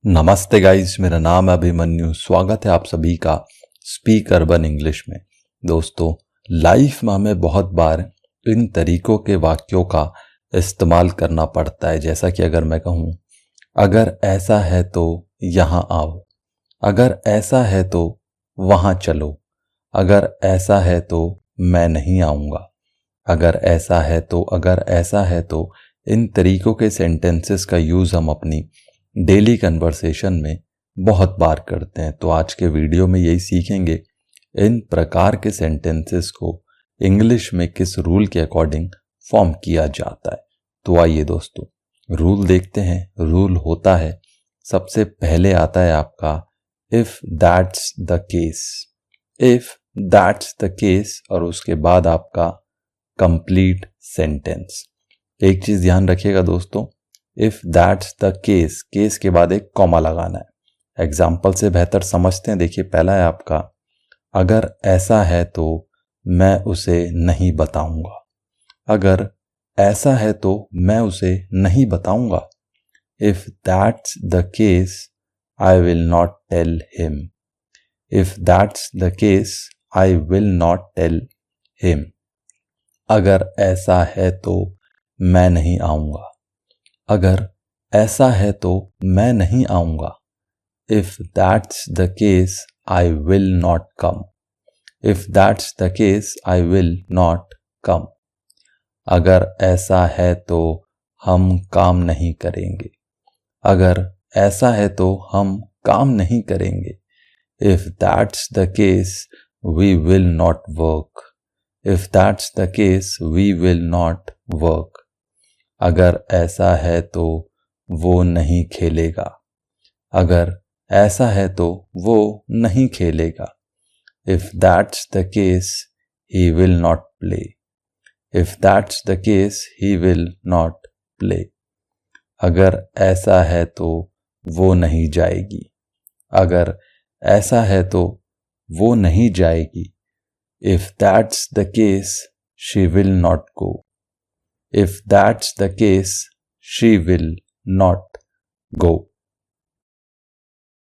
नमस्ते गाइस, मेरा नाम है अभिमन्यु। स्वागत है आप सभी का स्पीक अर्बन इंग्लिश में। दोस्तों, लाइफ में हमें बहुत बार इन तरीकों के वाक्यों का इस्तेमाल करना पड़ता है। जैसा कि अगर मैं कहूँ, अगर ऐसा है तो यहाँ आओ, अगर ऐसा है तो वहाँ चलो, अगर ऐसा है तो मैं नहीं आऊँगा, अगर ऐसा है तो, अगर ऐसा है तो। इन तरीकों के सेंटेंसेस का यूज़ हम अपनी डेली कन्वर्सेशन में बहुत बार करते हैं। तो आज के वीडियो में यही सीखेंगे, इन प्रकार के सेंटेंसेस को इंग्लिश में किस रूल के अकॉर्डिंग फॉर्म किया जाता है। तो आइए दोस्तों, रूल देखते हैं। रूल होता है, सबसे पहले आता है आपका if that's the case. If that's the case और उसके बाद आपका कंप्लीट सेंटेंस। एक चीज ध्यान रखिएगा दोस्तों, if that's the case, case के बाद एक कॉमा लगाना है। एग्जाम्पल से बेहतर समझते हैं। देखिए, पहला है आपका, अगर ऐसा है तो मैं उसे नहीं बताऊंगा। अगर ऐसा है तो मैं उसे नहीं बताऊंगा। If that's the case I will not tell him. If that's the case I will not tell him. अगर ऐसा है तो मैं नहीं आऊंगा। अगर ऐसा है तो मैं नहीं आऊंगा। If that's the case I will not come. If that's the case I will not come. अगर ऐसा है तो हम काम नहीं करेंगे। अगर ऐसा है तो हम काम नहीं करेंगे। If that's the case we will not work. If that's the case we will not work. अगर ऐसा है तो वो नहीं खेलेगा। अगर ऐसा है तो वो नहीं खेलेगा। If that's the case he will not play. If that's the case he will not play. अगर ऐसा है तो वो नहीं जाएगी। अगर ऐसा है तो वो नहीं जाएगी। If that's the case she will not go. If that's the case, she will not go.